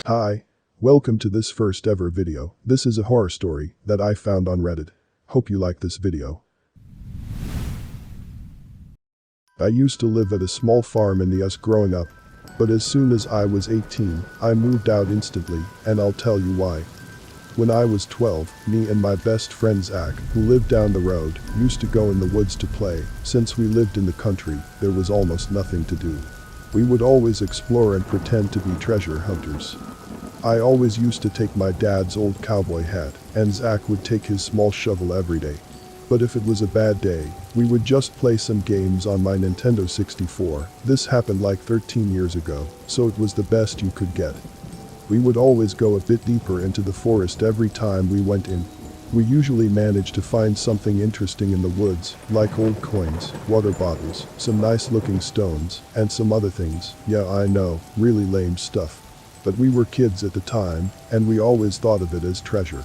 Hi. Welcome to this first ever video. This is a horror story that I found on Reddit. Hope you like this video. I used to live at a small farm in the US growing up, but as soon as I was 18, I moved out instantly, and I'll tell you why. When I was 12, me and my best friend Zach, who lived down the road, used to go in the woods to play. Since we lived in the country, there was almost nothing to do. We would always explore and pretend to be treasure hunters. I always used to take my dad's old cowboy hat, and Zach would take his small shovel every day. But if it was a bad day, we would just play some games on my Nintendo 64. This happened like 13 years ago, so it was the best you could get. We would always go a bit deeper into the forest every time we went in. We usually managed to find something interesting in the woods, like old coins, water bottles, some nice looking stones, and some other things. Yeah, I know, really lame stuff. But we were kids at the time, and we always thought of it as treasure.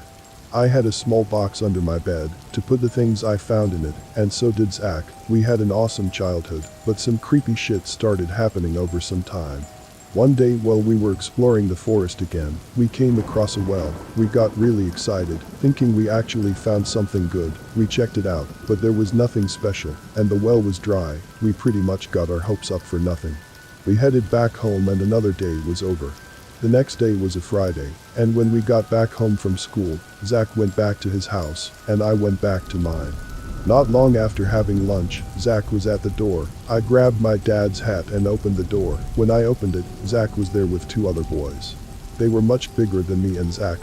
I had a small box under my bed to put the things I found in it, and so did Zach. We had an awesome childhood, but some creepy shit started happening over some time. One day while we were exploring the forest again, we came across a well. We got really excited, thinking we actually found something good. We checked it out, but there was nothing special, and the well was dry. We pretty much got our hopes up for nothing. We headed back home and another day was over. The next day was a Friday, and when we got back home from school, Zach went back to his house, and I went back to mine. Not long after having lunch, Zach was at the door. I grabbed my dad's hat and opened the door. When I opened it, Zach was there with two other boys. They were much bigger than me and Zach.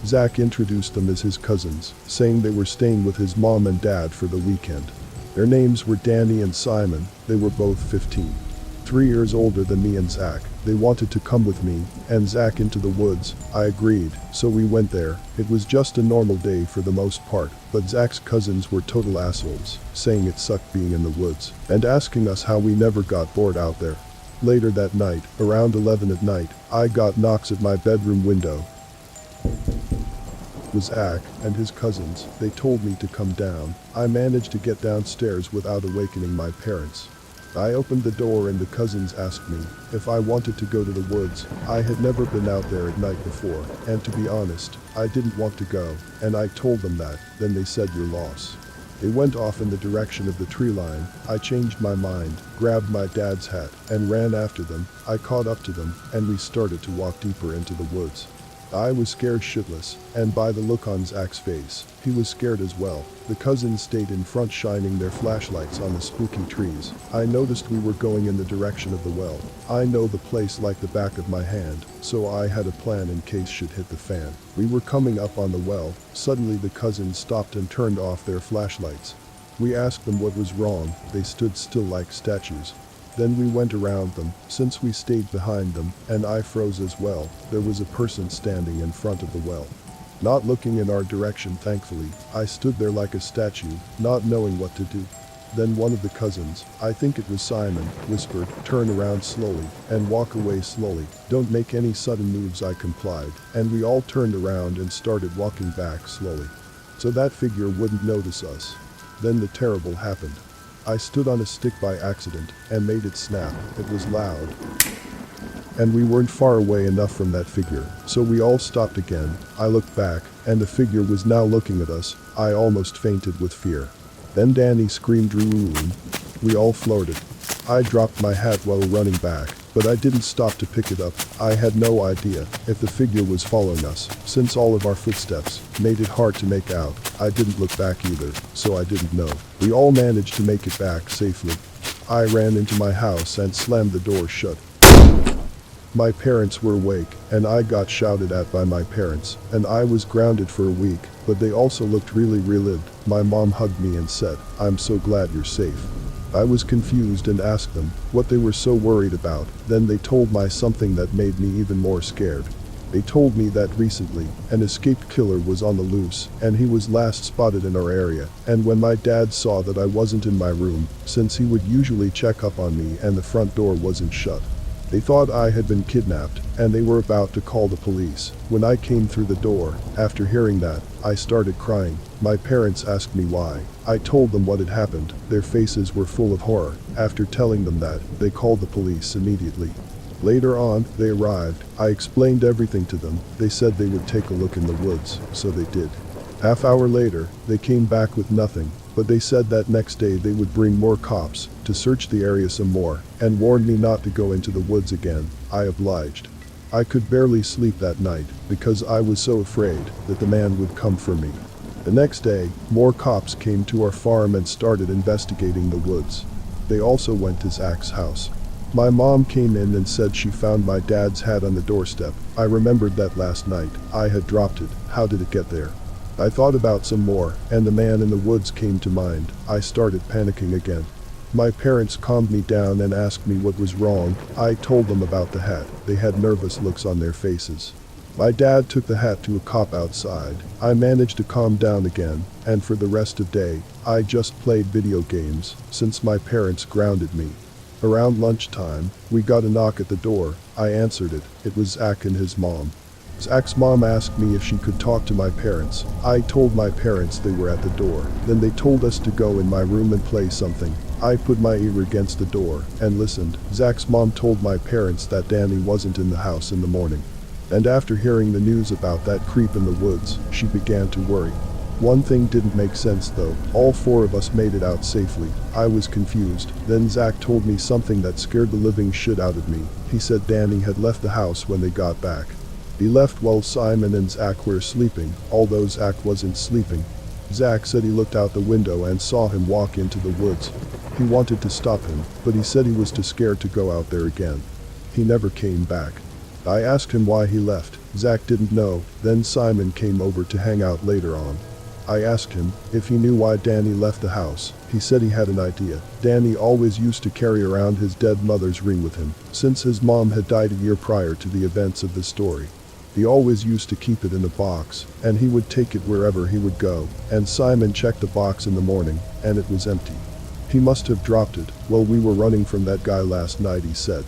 Zach introduced them as his cousins, saying they were staying with his mom and dad for the weekend. Their names were Danny and Simon. They were both 15. 3 years older than me and Zach. They wanted to come with me and Zach into the woods. I agreed, so we went there. It was just a normal day for the most part, but Zach's cousins were total assholes, saying it sucked being in the woods, and asking us how we never got bored out there. Later that night, around 11 at night, I got knocks at my bedroom window. It was Zach and his cousins. They told me to come down. I managed to get downstairs without awakening my parents. I opened the door and the cousins asked me if I wanted to go to the woods. I had never been out there at night before, and to be honest, I didn't want to go, and I told them that. Then they said your loss. They went off in the direction of the tree line. I changed my mind, grabbed my dad's hat, and ran after them. I caught up to them, and we started to walk deeper into the woods. I was scared shitless, and by the look on Zach's face, he was scared as well. The cousins stayed in front shining their flashlights on the spooky trees. I noticed we were going in the direction of the well. I know the place like the back of my hand, so I had a plan in case shit hit the fan. We were coming up on the well. Suddenly the cousins stopped and turned off their flashlights. We asked them what was wrong. They stood still like statues. Then we went around them. Since we stayed behind them, and I froze as well, there was a person standing in front of the well. Not looking in our direction thankfully, I stood there like a statue, not knowing what to do. Then one of the cousins, I think it was Simon, whispered, "Turn around slowly, and walk away slowly. Don't make any sudden moves." I complied, and we all turned around and started walking back slowly, so that figure wouldn't notice us. Then the terrible happened. I stood on a stick by accident and made it snap. It was loud. And we weren't far away enough from that figure, so we all stopped again. I looked back, and the figure was now looking at us. I almost fainted with fear. Then Danny screamed "Roo-roo." We all floated. I dropped my hat while running back, but I didn't stop to pick it up. I had no idea if the figure was following us, since all of our footsteps made it hard to make out. I didn't look back either, so I didn't know. We all managed to make it back safely. I ran into my house and slammed the door shut. My parents were awake, and I got shouted at by my parents, and I was grounded for a week, but they also looked really relieved. My mom hugged me and said, "I'm so glad you're safe." I was confused and asked them what they were so worried about. Then they told me something that made me even more scared. They told me that recently, an escaped killer was on the loose, and he was last spotted in our area. And when my dad saw that I wasn't in my room, since he would usually check up on me and the front door wasn't shut, they thought I had been kidnapped, and they were about to call the police. When I came through the door, after hearing that, I started crying. My parents asked me why. I told them what had happened. Their faces were full of horror. After telling them that, they called the police immediately. Later on, they arrived. I explained everything to them. They said they would take a look in the woods, so they did. Half-hour later, they came back with nothing, but they said that next day they would bring more cops to search the area some more, and warned me not to go into the woods again. I obliged. I could barely sleep that night because I was so afraid that the man would come for me. The next day, more cops came to our farm and started investigating the woods. They also went to Zach's house. My mom came in and said she found my dad's hat on the doorstep. I remembered that last night I had dropped it. How did it get there? I thought about some more, and the man in the woods came to mind. I started panicking again. My parents calmed me down and asked me what was wrong. I told them about the hat. They had nervous looks on their faces. My dad took the hat to a cop outside. I managed to calm down again, and for the rest of the day, I just played video games, since my parents grounded me. Around lunchtime, we got a knock at the door. I answered it. It was Zach and his mom. Zach's mom asked me if she could talk to my parents. I told my parents they were at the door. Then they told us to go in my room and play something. I put my ear against the door and listened. Zach's mom told my parents that Danny wasn't in the house in the morning. And after hearing the news about that creep in the woods, she began to worry. One thing didn't make sense though. All four of us made it out safely. I was confused. Then Zach told me something that scared the living shit out of me. He said Danny had left the house when they got back. He left while Simon and Zach were sleeping, although Zach wasn't sleeping. Zach said he looked out the window and saw him walk into the woods. He wanted to stop him, but he said he was too scared to go out there again. He never came back. I asked him why he left. Zach didn't know. Then Simon came over to hang out later on. I asked him if he knew why Danny left the house. He said he had an idea. Danny always used to carry around his dead mother's ring with him, since his mom had died a year prior to the events of the story. He always used to keep it in a box, and he would take it wherever he would go, and Simon checked the box in the morning, and it was empty. He must have dropped it while we were running from that guy last night, he said.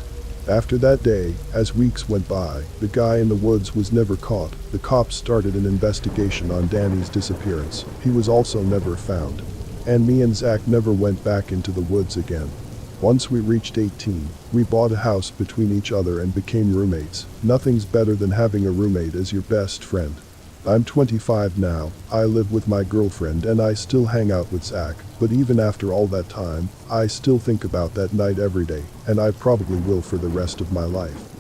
After that day, as weeks went by, the guy in the woods was never caught. The cops started an investigation on Danny's disappearance. He was also never found. And me and Zach never went back into the woods again. Once we reached 18, we bought a house between each other and became roommates. Nothing's better than having a roommate as your best friend. I'm 25 now. I live with my girlfriend and I still hang out with Zach, but even after all that time, I still think about that night every day, and I probably will for the rest of my life.